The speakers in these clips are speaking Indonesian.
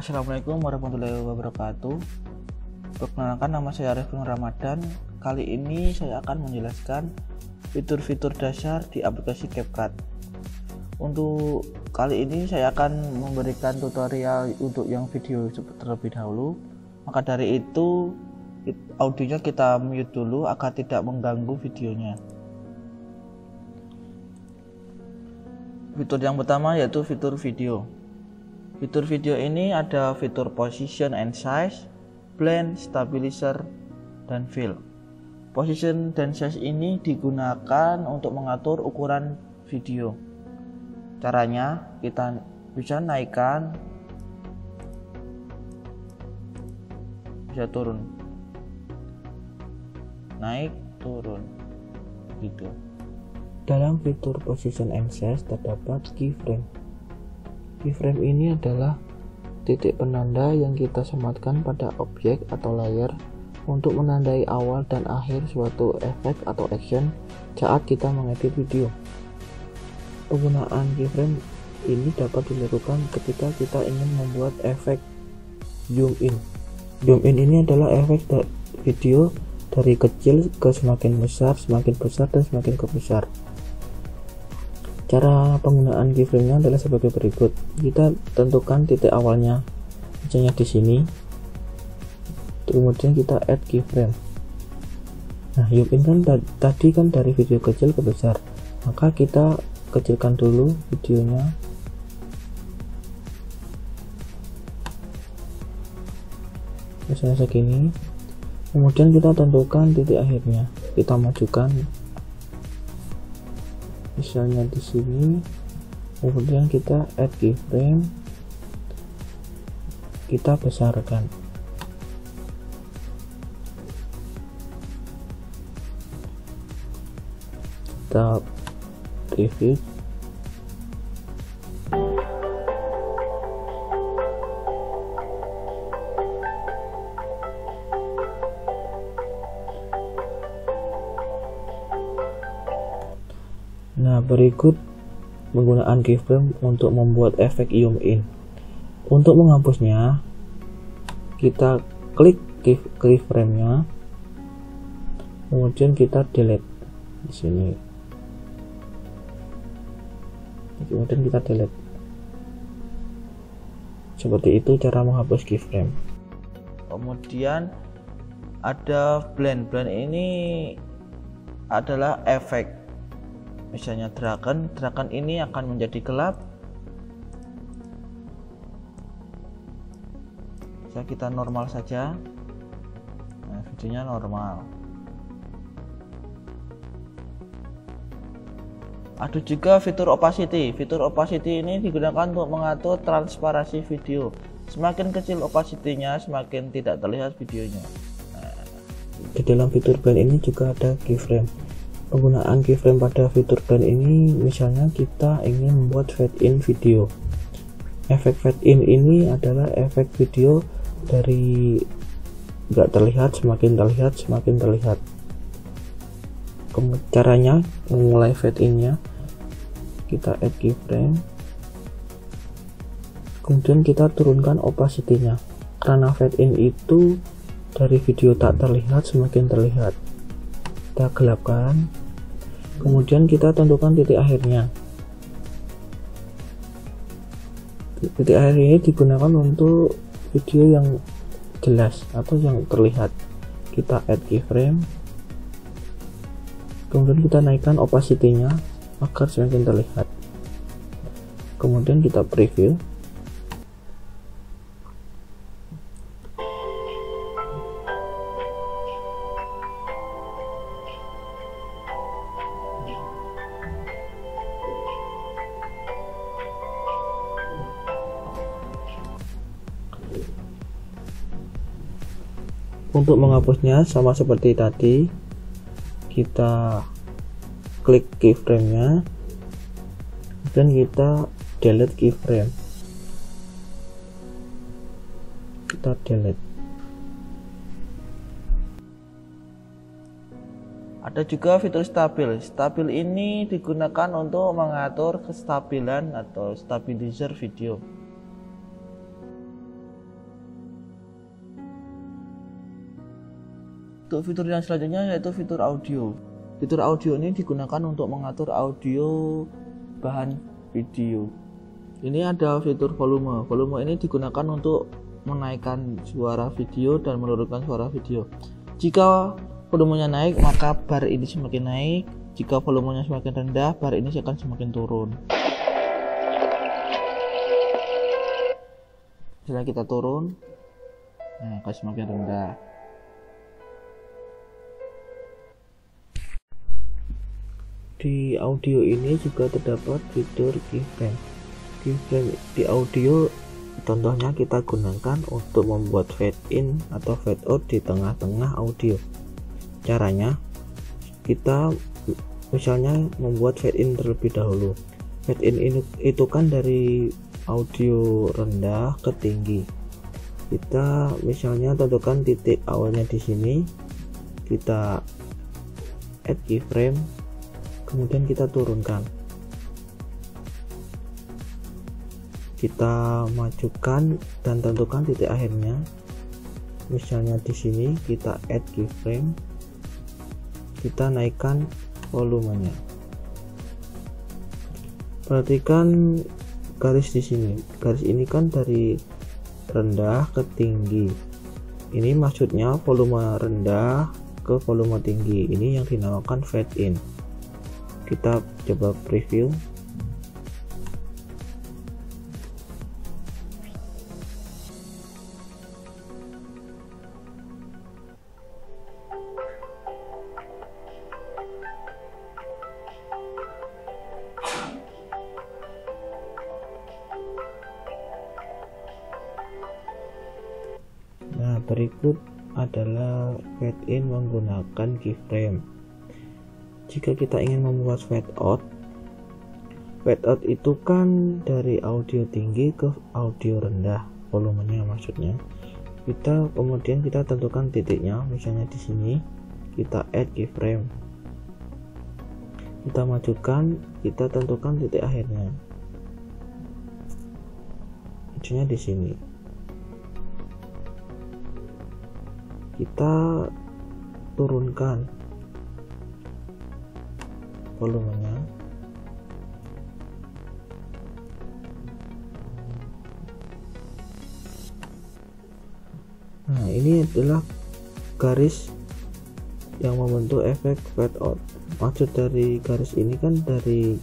Assalamualaikum warahmatullahi wabarakatuh. Perkenalkan, nama saya Arif Nur Ramadan. Kali ini saya akan menjelaskan fitur-fitur dasar di aplikasi CapCut. Untuk kali ini saya akan memberikan tutorial untuk yang video terlebih dahulu. Maka dari itu audionya kita mute dulu agar tidak mengganggu videonya. Fitur yang pertama yaitu fitur video. Fitur video ini ada fitur position and size, blend, stabilizer, dan fill. Position dan size ini digunakan untuk mengatur ukuran video. Caranya kita bisa naikkan, bisa turun, naik, turun, gitu. Dalam fitur position and size terdapat keyframe. Keyframe ini adalah titik penanda yang kita sematkan pada objek atau layar untuk menandai awal dan akhir suatu efek atau action saat kita mengedit video. Penggunaan keyframe ini dapat dilakukan ketika kita ingin membuat efek zoom in. Zoom in ini adalah efek video dari kecil ke semakin besar, dan semakin ke besar. Cara penggunaan keyframe-nya adalah sebagai berikut. Kita tentukan titik awalnya, misalnya di sini. Kemudian kita add keyframe. Nah, zoom in kan tadi kan dari video kecil ke besar. Maka kita kecilkan dulu videonya. Misalnya segini. Kemudian kita tentukan titik akhirnya. Kita majukan. Misalnya di sini, kemudian kita add keyframe, kita besarkan. Kita preview. Nah, berikut penggunaan keyframe untuk membuat efek zoom in. Untuk menghapusnya, kita klik keyframe-nya, kemudian kita delete di sini. Kemudian kita delete. Seperti itu cara menghapus keyframe. Kemudian ada blend. Blend ini adalah efek. Misalnya dragon ini akan menjadi gelap. Bisa kita normal saja. Nah, videonya normal. Ada juga fitur opacity. Fitur opacity ini digunakan untuk mengatur transparansi video. Semakin kecil opacity-nya, semakin tidak terlihat videonya. Di dalam fitur blend ini juga ada keyframe. Penggunaan keyframe pada fitur blend ini, misalnya kita ingin membuat fade in video. Efek fade in ini adalah efek video dari nggak terlihat semakin terlihat. Caranya memulai fade in-nya, kita add keyframe, kemudian kita turunkan opacity-nya. Karena fade in itu dari video tak terlihat semakin terlihat. Kita gelapkan, kemudian kita tentukan titik akhirnya. Titik akhir ini digunakan untuk video yang jelas atau yang terlihat. Kita add keyframe, kemudian kita naikkan opacity-nya agar semakin terlihat. Kemudian kita preview. Untuk menghapusnya sama seperti tadi, kita klik keyframe-nya dan kita delete keyframe. Kita delete. Ada juga fitur stabil. Stabil ini digunakan untuk mengatur kestabilan atau stabilizer video. Untuk fitur yang selanjutnya yaitu fitur audio. Fitur audio ini digunakan untuk mengatur audio bahan video. Ini ada fitur volume. Volume ini digunakan untuk menaikkan suara video dan menurunkan suara video. Jika volumenya naik, maka bar ini semakin naik. Jika volumenya semakin rendah, bar ini akan semakin turun. Setelah kita turun, nah, akan semakin rendah. Di audio ini juga terdapat fitur keyframe. Keyframe di audio contohnya kita gunakan untuk membuat fade in atau fade out di tengah-tengah audio. Caranya, kita misalnya membuat fade in terlebih dahulu. Fade in ini itu kan dari audio rendah ke tinggi. Kita misalnya tentukan titik awalnya di sini, kita add keyframe, kemudian kita turunkan, kita majukan dan tentukan titik akhirnya. Misalnya di sini kita add keyframe, kita naikkan volumenya. Perhatikan garis di sini. Garis ini kan dari rendah ke tinggi. Ini maksudnya volume rendah ke volume tinggi. Ini yang dinamakan fade in. Kita coba preview. Nah, berikut adalah fade in menggunakan keyframe. Jika kita ingin membuat fade out itu kan dari audio tinggi ke audio rendah, volumenya maksudnya. Kemudian kita tentukan titiknya, misalnya di sini kita add keyframe, kita majukan, kita tentukan titik akhirnya, misalnya di sini. Kita turunkan volumenya. Nah, ini adalah garis yang membentuk efek fade out. Maksud dari garis ini kan dari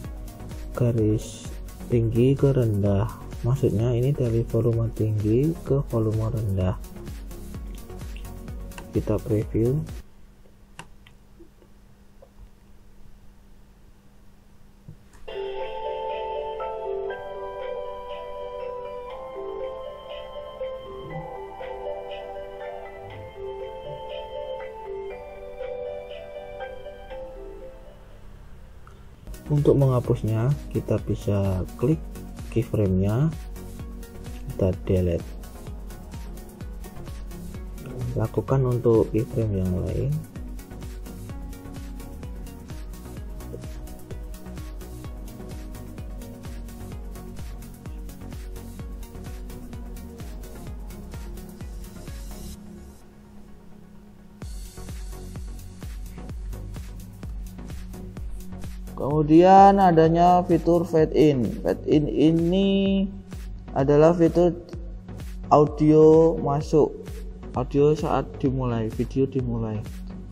garis tinggi ke rendah. Maksudnya ini dari volume tinggi ke volume rendah. Kita preview. Untuk menghapusnya, kita bisa klik keyframe-nya, kita delete. Lakukan untuk keyframe yang lain. Kemudian adanya fitur fade in. Fade in ini adalah fitur audio masuk, audio saat dimulai, video dimulai.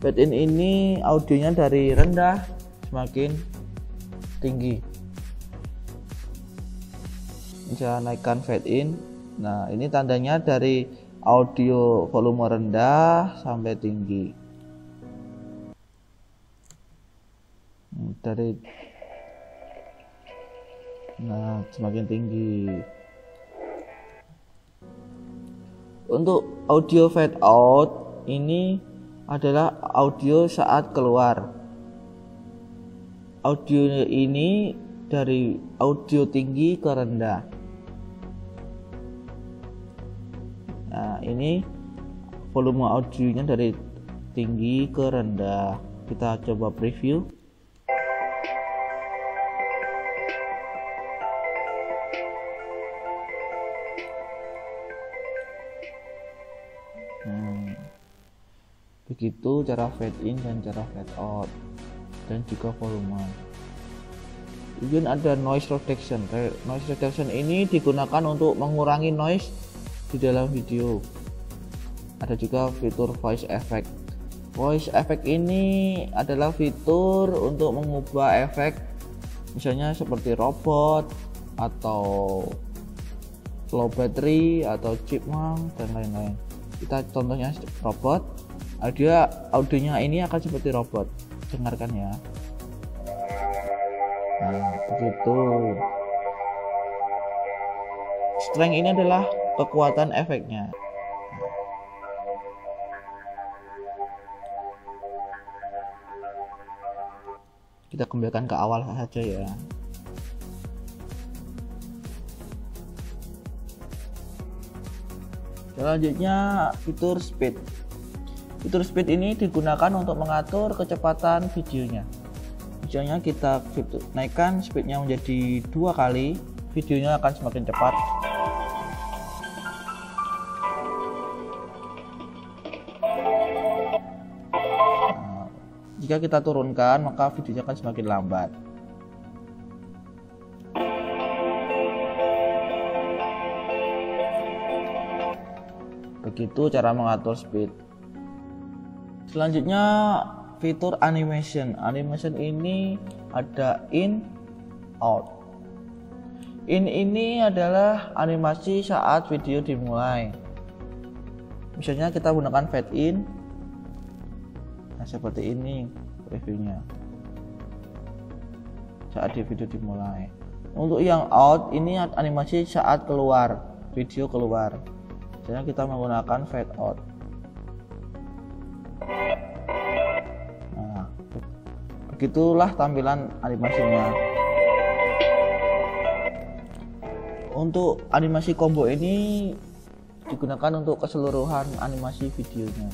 Fade in ini audionya dari rendah semakin tinggi. Bisa naikkan fade in. Nah, ini tandanya dari audio volume rendah sampai tinggi. Nah, semakin tinggi. Untuk audio fade out ini adalah audio saat keluar. Audio ini dari audio tinggi ke rendah. Nah, ini volume audionya dari tinggi ke rendah. Kita coba preview. Begitu cara fade in dan cara fade out, dan juga volume. Kemudian ada noise reduction. Noise reduction ini digunakan untuk mengurangi noise di dalam video. Ada juga fitur voice effect. Voice effect ini adalah fitur untuk mengubah efek, misalnya seperti robot atau low battery atau chipmunk dan lain-lain. Kita contohnya robot. Audionya ini akan seperti robot. Dengarkan ya. Nah, begitu. Strength ini adalah kekuatan efeknya. Kita kembalikan ke awal saja ya. Selanjutnya fitur speed. Fitur speed ini digunakan untuk mengatur kecepatan videonya. Misalnya kita naikkan speednya menjadi 2 kali, videonya akan semakin cepat. Nah, jika kita turunkan, maka videonya akan semakin lambat. Begitu cara mengatur speed. Selanjutnya fitur animation. Animation ini ada in, out. In ini adalah animasi saat video dimulai. Misalnya kita gunakan fade in. Nah, seperti ini previewnya saat video dimulai. Untuk yang out ini animasi saat keluar, video keluar. Misalnya kita menggunakan fade out. Nah, begitulah tampilan animasinya. Untuk animasi combo ini digunakan untuk keseluruhan animasi videonya.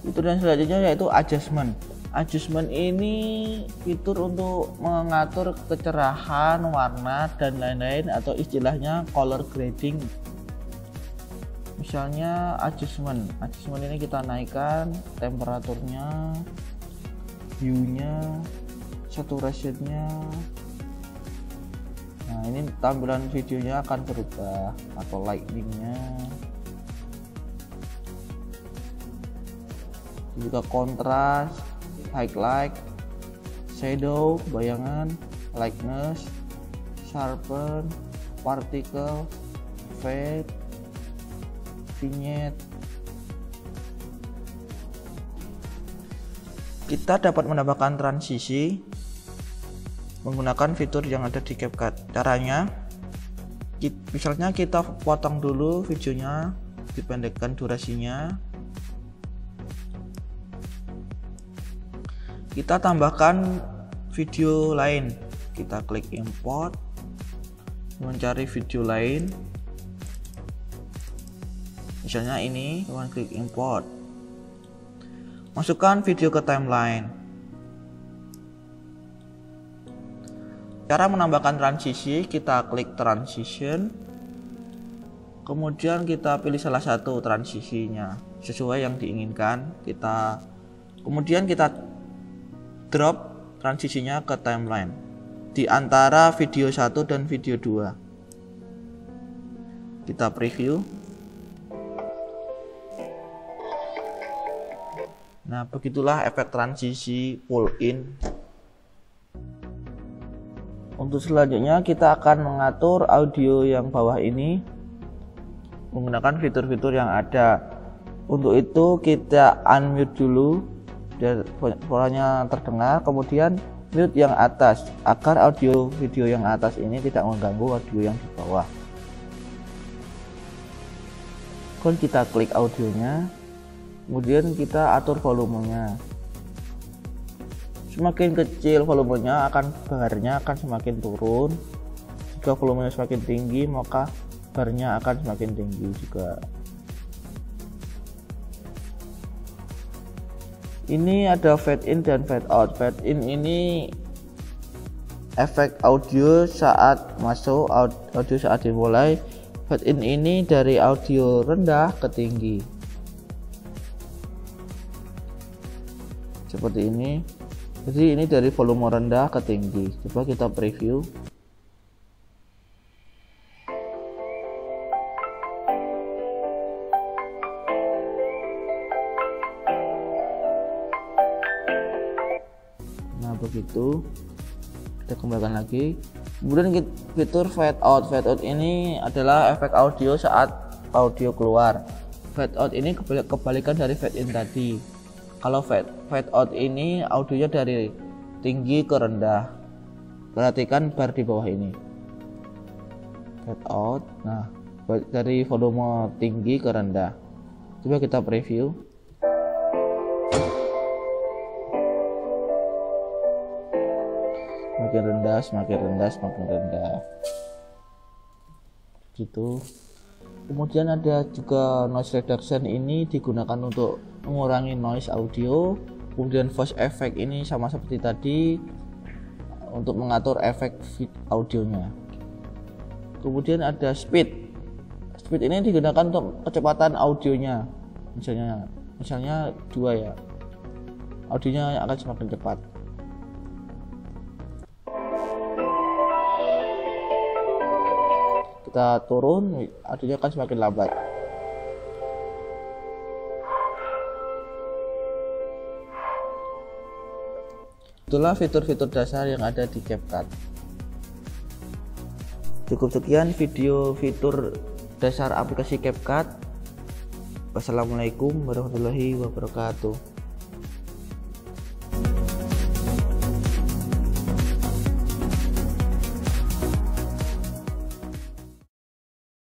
Fitur yang selanjutnya yaitu adjustment. Adjustment ini fitur untuk mengatur kecerahan, warna, dan lain-lain, atau istilahnya color grading. Misalnya adjustment ini kita naikkan temperaturnya, hue-nya, saturation-nya. Nah, ini tampilan videonya akan berubah, atau lighting-nya. Juga kontras, highlight, shadow, bayangan, lightness, sharpen, particle, fade, vignette. Kita dapat menambahkan transisi menggunakan fitur yang ada di CapCut. Caranya, misalnya kita potong dulu videonya, dipendekkan durasinya. Kita tambahkan video lain, kita klik import, mencari video lain, misalnya ini, kita klik import, masukkan video ke timeline. Cara menambahkan transisi, kita klik transition, kemudian kita pilih salah satu transisinya sesuai yang diinginkan. Kemudian kita drop transisinya ke timeline di antara video 1 dan video 2. Kita preview. Nah, begitulah efek transisi pull in. Untuk selanjutnya kita akan mengatur audio yang bawah ini menggunakan fitur-fitur yang ada. Untuk itu kita unmute dulu biar suaranya terdengar, kemudian mute yang atas agar audio video yang atas ini tidak mengganggu audio yang di bawah. Kemudian kita klik audionya, kemudian kita atur volumenya. Semakin kecil volumenya, barnya akan semakin turun. Jika volumenya semakin tinggi, maka barnya akan semakin tinggi juga. Ini ada fade in dan fade out. Fade in ini efek audio saat masuk, audio saat dimulai. Fade in ini dari audio rendah ke tinggi seperti ini. Jadi ini dari volume rendah ke tinggi. Coba kita preview. Nah begitu, kita kembalikan lagi. Kemudian fitur fade out. Fade out ini adalah efek audio saat audio keluar. Fade out ini kebalikan dari fade in tadi. Kalau fade out ini audionya dari tinggi ke rendah. Perhatikan bar di bawah ini. Fade out. Nah, dari volume tinggi ke rendah. Coba kita preview. Semakin rendah, semakin rendah, semakin rendah. Gitu. Kemudian ada juga noise reduction, ini digunakan untuk mengurangi noise audio. Kemudian voice effect ini sama seperti tadi untuk mengatur efek audionya. Kemudian ada speed. Speed ini digunakan untuk kecepatan audionya. Misalnya 2 ya. Audionya akan semakin cepat. Kita turun, audionya akan semakin lambat. Itulah fitur-fitur dasar yang ada di CapCut. Cukup sekian video fitur dasar aplikasi CapCut. Wassalamualaikum warahmatullahi wabarakatuh.